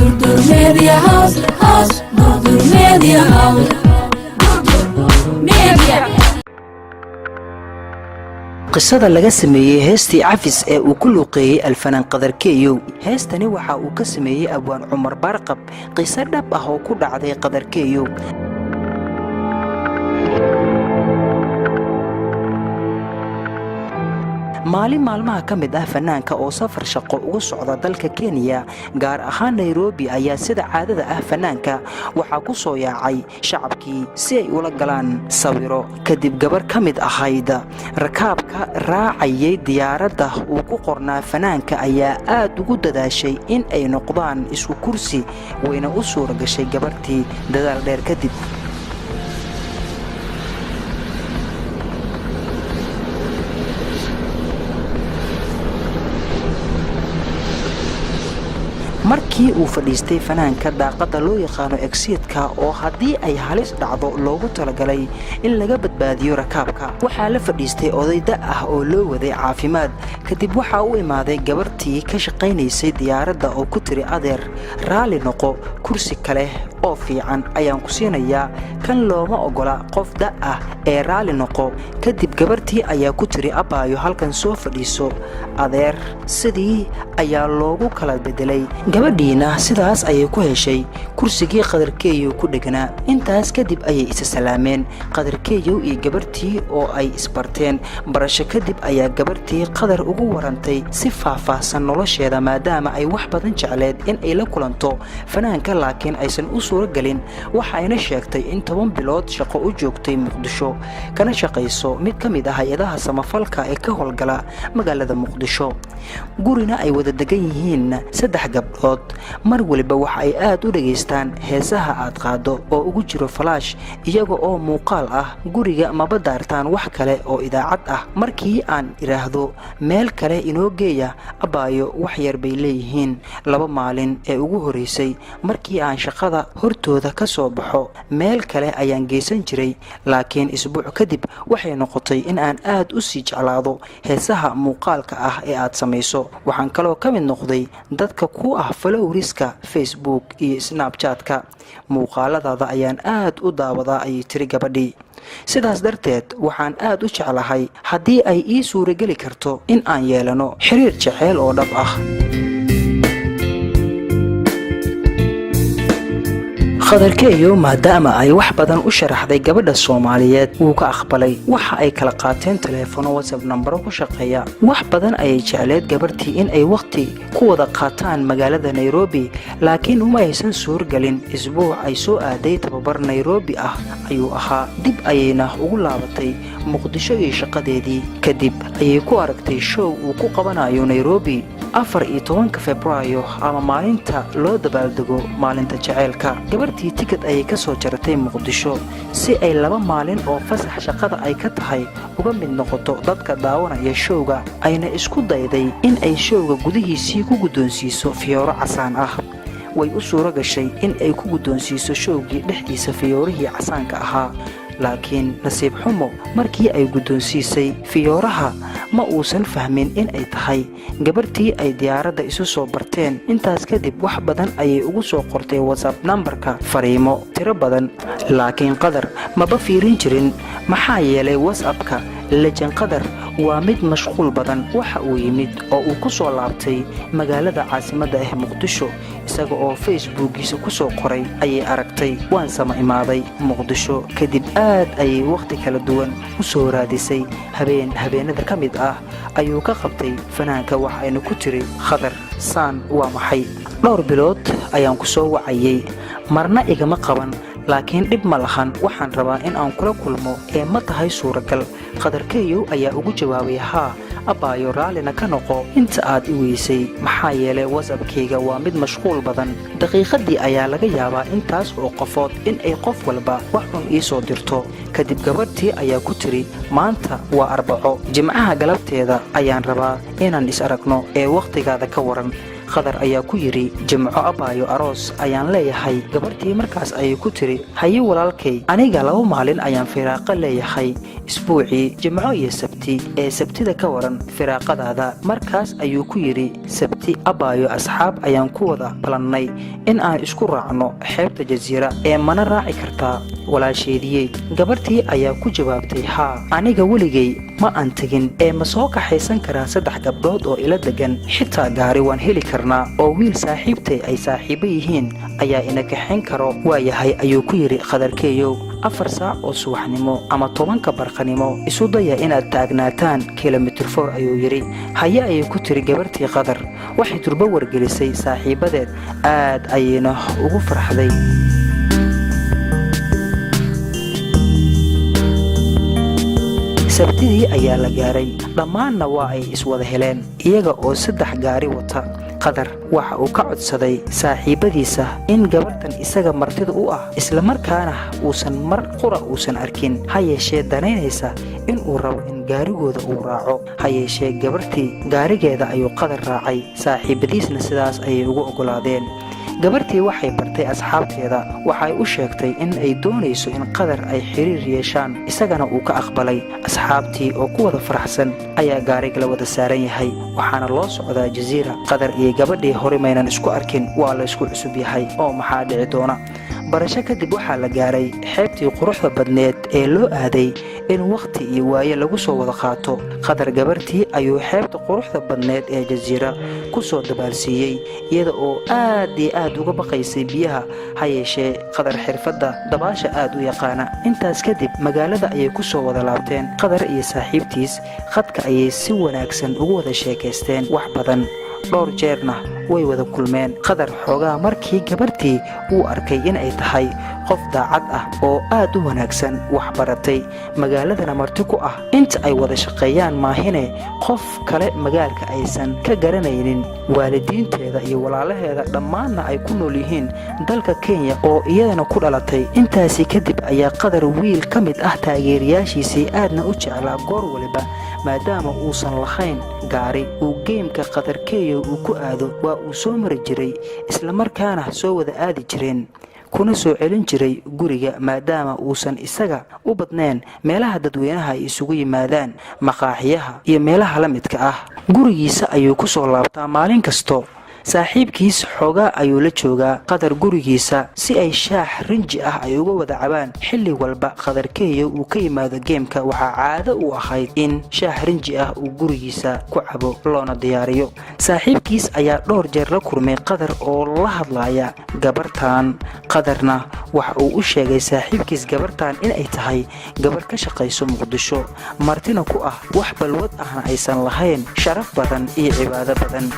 Durdur Media House, Durdur Media House, Durdur Media. qisada laga sameeyay heestii cafis ee uu ku luuqeeyay alfanaan qadar keeyow heestani waxa uu ka sameeyay abwaan cumar barqab qiso dhab ah oo ku dhacday qadar keeyow maalin maalmaha ka mid ah fanaanka oo safar shaqo ugu socda dalka Kenya gaar ahaan Nairobi ayaa sida caadada ah fanaanka waxa ku soo yaacay shacabkii si ay ula galaan sawiro kadib gabar ka mid ahayd rakaabka raacayay diyaaradda uu ku qornaa fanaanka ayaa aad ugu dadaashay in ay noqdaan isku kursi wayna u suura gashay gabartii dadaal dheer kadib markii uu fadhiistay fanaanka daaqada loo yaqaano exit-ka oo haddii ay halis dhacdo loogu talagalay in laga badbaadiyo rakaabka waxaa la fadhiistay oday da' ah oo loo waday caafimaad kadib waxa uu imaaday gabartii ka shaqaynaysay diyaaradda oo ku tiri adeer raali noqo kursi kale oo fiican ayaan ku siinayaa kan looma ogola qof da' ah ee raali noqo kadib gabartii ayaa ku tiri abaayo halkan soo fadhiiso adeer sidii ayaa loogu kala bedelay gabadhiina sidaas ayay ku heshay kursigii qadar keeyow ku dheganaa intaas kadib ayay isa salaameen qadar keeyow iyo gabartii oo ay isbarteen barasho kadib ayaa gabartii qadar ugu warantay si faahfaahsan nolosheeda maadaama ay wax badan jecleed in ay la kulanto fanaanka laakiin aysan u suura galin waxayna sheegtay in 10 bilood shaqo u joogtay Muqdisho kana shaqayso mid ka mid ah hay'adaha samafalka ee ka howlgala magaalada Muqdisho gurina ay wada degan yihiin 3 gabdhood mar waliba waxa ay aad u dhageystaan heesaha aad qaado oo ugu jiro flash iyaga oo muuqaal ah guriga ma badaartaan wax kale oo idaacad ah markii aan iraahdo meel kale inoo geeya abaayo wax yar bay leeyihiin 2 maalin ee ugu horeysay markii aan shaqada hortooda ka soo baxo meel kale ayaan geysan jiray laakiin isbuuc kadib waxay noqotay in aan aad u sii jeclaado heesaha muuqaalka ah ee aad samayso waxaan kaloo ka mid noqday dadka ku ah followriska Facebook iyo Snapchat-ka muuqaaladaada ayaan aad u daawadaa ay tiri gabadhii sidaas darteed waxaan aad u jeclahay haddii ay ii suura geli karto in aan yeelano xiriir jaceyl oo dhab ah qadar keeyow maadaama ay wax badan u sharaxday gabadha Soomaaliyeed uu ka aqbalay waxa ay kala qaateen telefoon WhatsApp number ku shaqeeya wax badan ay jecleed gabartii in ay waqti ku wada qaataan magaalada Nairobi laakiin uma aysan suur galin isbuuc ay soo aaday tababar Nairobi ah ayuu ahaa dib ayayna ugu laabatay Muqdisho iyo shaqadeedii kadib ayay ku aragtay show uu ku qabanayo Nairobi 14 Febraayo ama maalinta loo dabaaldego maalinta jaceylka gabartii ticket ayay ka soo jaratay Muqdisho si ay 2 maalin oo fasax shaqada ay ka tahay uga mid noqoto dadka daawanaya showga ayna isku dayday in ay showga gudihiisii ku guddoonsiiso fiyooro casaan ah way u suura gashay in ay ku guddoonsiiso showgii dhexdiisa fiyoorihii casaanka ahaa laakiin nasiib xumo markii ay guddoonsiisay fiyooraha ma uusan fahmin in ay tahay gabartii ay diyaaradda isu soo barteen intaas kadib wax badan ayay ugu soo qortay WhatsApp numberka fariimo tiro badan laakiin qadar maba fiirin jirin maxaa yeelay WhatsAppka lejan qadar waa mid mashquul badan waxa uu yimid oo uu ku soo laabtay magaalada caasimadda ah Muqdisho isaga oo Facebook-giisa ku soo qoray ayay aragtay waan sama imaaday Muqdisho kadib aad ayay waqti kala duwan u soo raadisay habeenada ka mid ah ayuu ka qabtay fanaanka waxayna ku tiri qadar saan waa maxay dhowr bilood ayaan ku soo wacayay marna igama qaban laakiin dib ma lahan waxaan rabaa in aan kula kulmo ee ma tahay suuragal qadar keeyow ayaa ugu jawaabay haa abaayo raalina ka noqo inta aad i weysay maxaa yeelay WhatsApp-kayga waa mid mashquul badan daqiiqadii ayaa laga yaabaa intaas oo qofood in ay qof walba wax xun ii soo dirto kadib gabadhii ayaa ku tiri maanta waa Arbaco jimcaha galabteeda ayaan rabaa inaan is aragno ee waqtigaada ka waran qadar ayaa ku yidhi jimco abaayo aroos ayaan leeyahay. gabartii markaas ayay ku tiri haye walaalkay, aniga 2 maalin ayaan firaaqo leeyahay isbuucii, jimco iyo sabti. ee sabtida ka waran firaaqadaada? markaas ayuu ku yidhi sabti abaayo asxaab ayaan ku wada balannay in aan isku raacno xeebta jasiira, ee mana raaci kartaa walaasheediyey? gabartii ayaa ku jawaabtay haa, aniga weligay ma aan tegin, ee ma soo kaxaysan karaa 3 gabdhood oo ila degan, xitaa gaari waan heli karnaa oo wiil saaxiibtay ay saaxiibo yihiin ayaa ina kaxayn karo. waayahay ayuu ku yidhi qadarkeeyow, 4 saac oo subaxnimo ama 10 barqanimo isu daya inaad taagnaataan kilomitir 4 ayuu yidhi. haye ayay ku tiri gabartii qadar. waxay turbo wargelisay saaxiibadeed, aad ayayna ugu farxday. sabtidii ayaa la gaaray, dhammaanna waa ay iswada heleen iyaga oo 3 gaari wata. qadar waxa uu ka codsaday saaxiibadiisa in gabartan isaga martida u ah islamarkaana uusan mar qura uusan arkin, ha yeeshee danaynaysa in uu rabo in gaarigooda uu raaco. ha yeeshee gabartii gaarigeeda ayuu qadar raacay, saaxiibadiisna sidaas ayay ugu oggolaadeen. gabartii waxay bartay asxaabteeda, waxay u sheegtay in ay doonayso in qadar ay xiriir yeeshaan, isagana uu ka aqbalay. asxaabtii oo ku wada faraxsan ayaa gaariga la wada saaran yahay, waxaana loo socdaa jasiira. qadar iyo gabadhii hore maynan isku arkin, waa la isku cusub yahay oo maxaa dhici doona. barasho kadib waxaa la gaaray xeebtii quruxda badneed ee loo aaday in wakhti iyo waaye lagu soo wada qaato. qadar gabartii ayuu xeebta quruxda badneed ee jasiira ku soo dabaalsiiyey, iyada oo aad iyo aad uga baqaysay biyaha. ha yeeshee qadar xirfadda dabaasha aad u yaqaana. intaas kadib magaalada ayay ku soo wada laabteen. qadar iyo saaxiibtiis khadka ayay si wanaagsan ugu wada sheekaysteen wax badan, dhowr jeerna way wada kulmeen. qadar xoogaa markii gabartii uu arkay in ay tahay qof daacad ah oo aad u wanaagsan, wax baratay, magaaladana marti ku ah, inta ay wada shaqeeyaan maahine qof kale magaalka aysan ka garanaynin. waalidiinteeda iyo walaalaheeda dhammaanna ay ku nool yihiin dalka Kenya oo iyadana ku dhalatay. intaasi kadib ayaa qadar wiil ka mid ah taageerayaashiisii aadna u jeclaa goor waliba, maadaama uusan lahayn gaari uu geemka qadarkeeyo uu ku aado. waa uu soo mari jiray, islamarkaana soo wada aadi jireen, kuna soo celin jiray guriga, maadaama uusan isaga u badnayn meelaha dadweynaha ay isugu yimaadaan, maqaaxiyaha iyo meelaha la midka ah. gurigiisa ayuu ku soo laabtaa maalin kasto. saaxiibkiis xoogaa ayuu la joogaa qadar gurigiisa si ay shaax rinji ah ay uga wada cabaan. xilli walba qadarkeeyo uu ka yimaado geemka waxaa caado u ahayd in shaax rinji ah uu gurigiisa ku cabo loona diyaariyo. saaxiibkiis ayaa dhowr jeer la kulmay qadar oo la hadlaya gabartan. qadarna waxa uu u sheegay saaxiibkiis gabartan inay tahay gabar ka shaqayso Muqdisho, martina ku ah, wax balwad ahna aysan lahayn, sharaf badan iyo cibaado badan.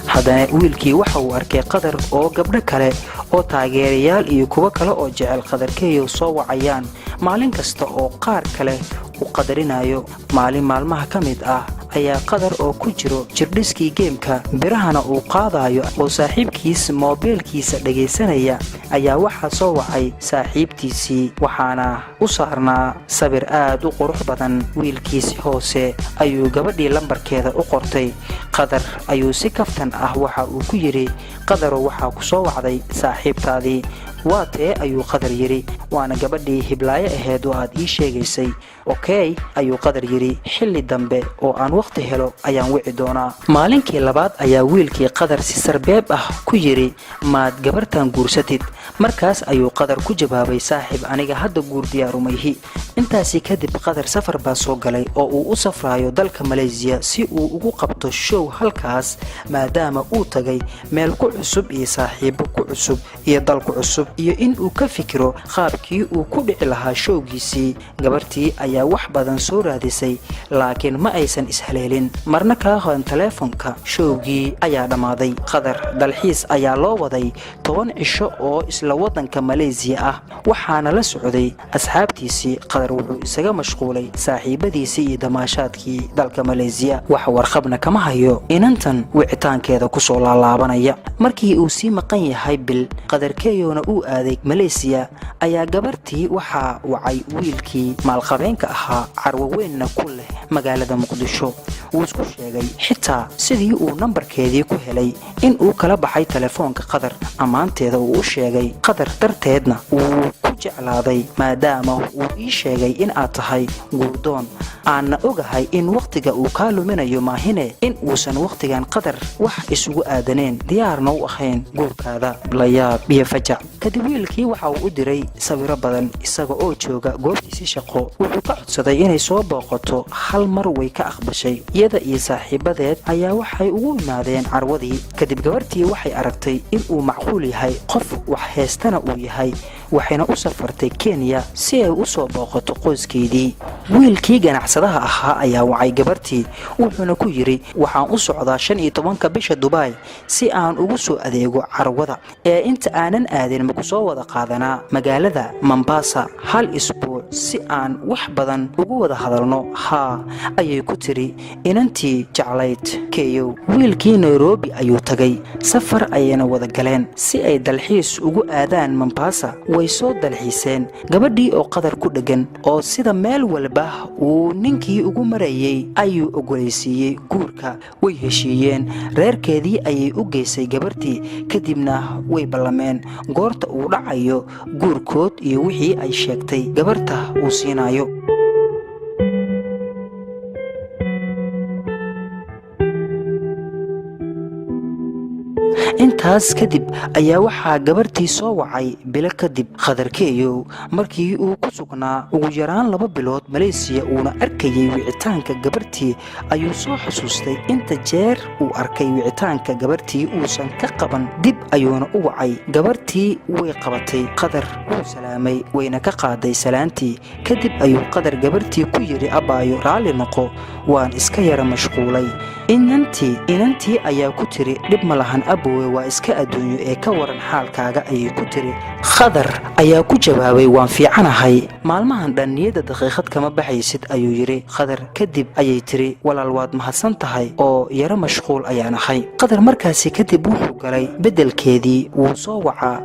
haddana wiilkii waxa uu arkay qadar oo gabdho kale oo taageerayaal iyo kuwo kale oo jecel qadarkeeyo soo wacayaan maalin kasta oo qaar kale u qadarinayo. maalin maalmaha ka mid ah ayaa qadar oo ku jiro jirdhiskii geemka, birahana uu qaadayo oo saaxiibkiis moobeelkiisa dhagaysanaya, ayaa waxaa soo wacay saaxiibtiisii, waxaana u saarnaa sawir aad u qurux badan. wiilkiisi hoose ayuu gabadhii lambarkeeda u qortay. qadar ayuu si kaftan ah waxa uu ku yidhi, qadarow waxaa ku soo wacday saaxiibtaadii. waa tee ayuu qadar yidhi, waana gabadhii hiblaayo ahayd oo aad ii sheegaysay. okey ayuu qadar yidhi, xilli dambe oo aan wakhti helo ayaan wici doonaa. maalinkii labaad ayaa wiilkii qadar si sarbeeb ah ku yidhi, maad gabartan guursatid? markaas ayuu qadar ku jawaabay, saaxiib aniga hadda guur diyaarumayhi. intaasi kadib qadar safar baa soo galay oo uu u safraayo dalka Malaysia si uu ugu qabto show halkaas, maadaama uu tagay meel ku cusub iyo saaxiibo ku cusub iyo dal ku cusub, iyo in uu ka fikiro qaabkii uu ku dhici lahaa showgiisii. gabartii ayaa wax badan soo raadisay, laakiin ma aysan ishaleelin, marna kaa qodan taleefonka. showgii ayaa dhammaaday. qadar dalxiis ayaa loo waday 10 cisho oo isla wadanka Malaysia ah, waxaana la socday asxaabtiisii. qadar wuxuu isaga mashquulay saaxiibadiisii iyo damaashaadkii dalka Malaysia. wax warqabna kama hayo inantan wicitaankeeda ku soo laalaabanaya. markii uu sii maqan yahay bil, qadarkeeyona uu uu aaday Malaysia ayaa gabartii waxaa wacay wiilkii maalqabeenka ahaa carwo weynna ku leh magaalada Muqdisho. wuu isku sheegay xitaa sidii uu nambarkeedii ku helay in uu kala baxay telefoonka Qadar. amaanteeda uu u sheegay Qadar darteedna uu ku jeclaaday maadaama uu ii sheegay in aad tahay guurdoon aanna ogahay in waqtiga uu ka luminayo maahine in uusan waqtigan Qadar wax isugu aadaneen diyaarna u ahayn guurkaada. la yaab iyo fajac kadib wiilkii waxa uu u diray sawiro badan isaga oo jooga goobtiisa shaqo. wuxuu ka codsaday inay soo booqato hal mar way ka aqbashay. iyada iyo saaxiibadeed ayaa waxay ugu yimaadeen carwadii. kadib gabartii waxay aragtay in uu macquul yahay qof wax heestana uu yahay waxayna u safartay Kenya si ay u soo booqato qoyskeedii. wiilkii ganacsadaha ahaa ayaa wacay gabartii wuxuuna ku yiri waxaan u socdaa 15 bisha Dubai si aan ugu soo adeego carwada ee inta aanan aadin ma ku soo wada qaadanaa magaalada Mombasa hal isbuuc si aan wax badan ugu wada hadalno. ha ayay ku tiri inantii jeclayd Keyo. wiilkii Nairobi ayuu tagay safar ayayna wada galeen si ay dalxiis ugu aadaan Mombasa. way soo dalxiiseen gabadhii oo Qadar ku dhagan oo sida meel walba uu ninkii ugu marayay ayuu ogoleysiiyay guurka. way heshiiyeen reerkeedii ayay u geysay gabartii kadibna way ballameen goorta uu dhacayo guurkood iyo wixii ay sheegtay gabarta uu siinayo. intaas kadib ayaa waxaa gabartii soo wacay bilo kadib Qadar Keyo markii uu ku sugnaa ugu yaraan 2 bilood Malaysia uuna arkayay wicitaanka gabartii ayuu soo xasuustay inta jeer uu arkay wicitaanka gabartii uusan ka qaban. dib ayuuna u wacay gabartii way qabatay. Qadar wuu salaamay wayna ka qaaday salaantii. kadib ayuu Qadar gabartii ku yiri abaayo raali noqo waan iska yara mashquulay. inantii ayaa ku tiri dhib ma lahan aboowe waa iska adduunyo ee ka waran xaalkaaga ayay ku tiri. Qadar ayaa ku jawaabay waan fiicanahay maalmahan dhan niyada daqiiqad kama baxaysid ayuu yiri Qadar. kadib ayay tiri walaal waad mahadsan tahay oo yara mashquul ayaan ahay. Qadar markaasi kadib wuxuu galay bedelkeedii wuu soo wacaa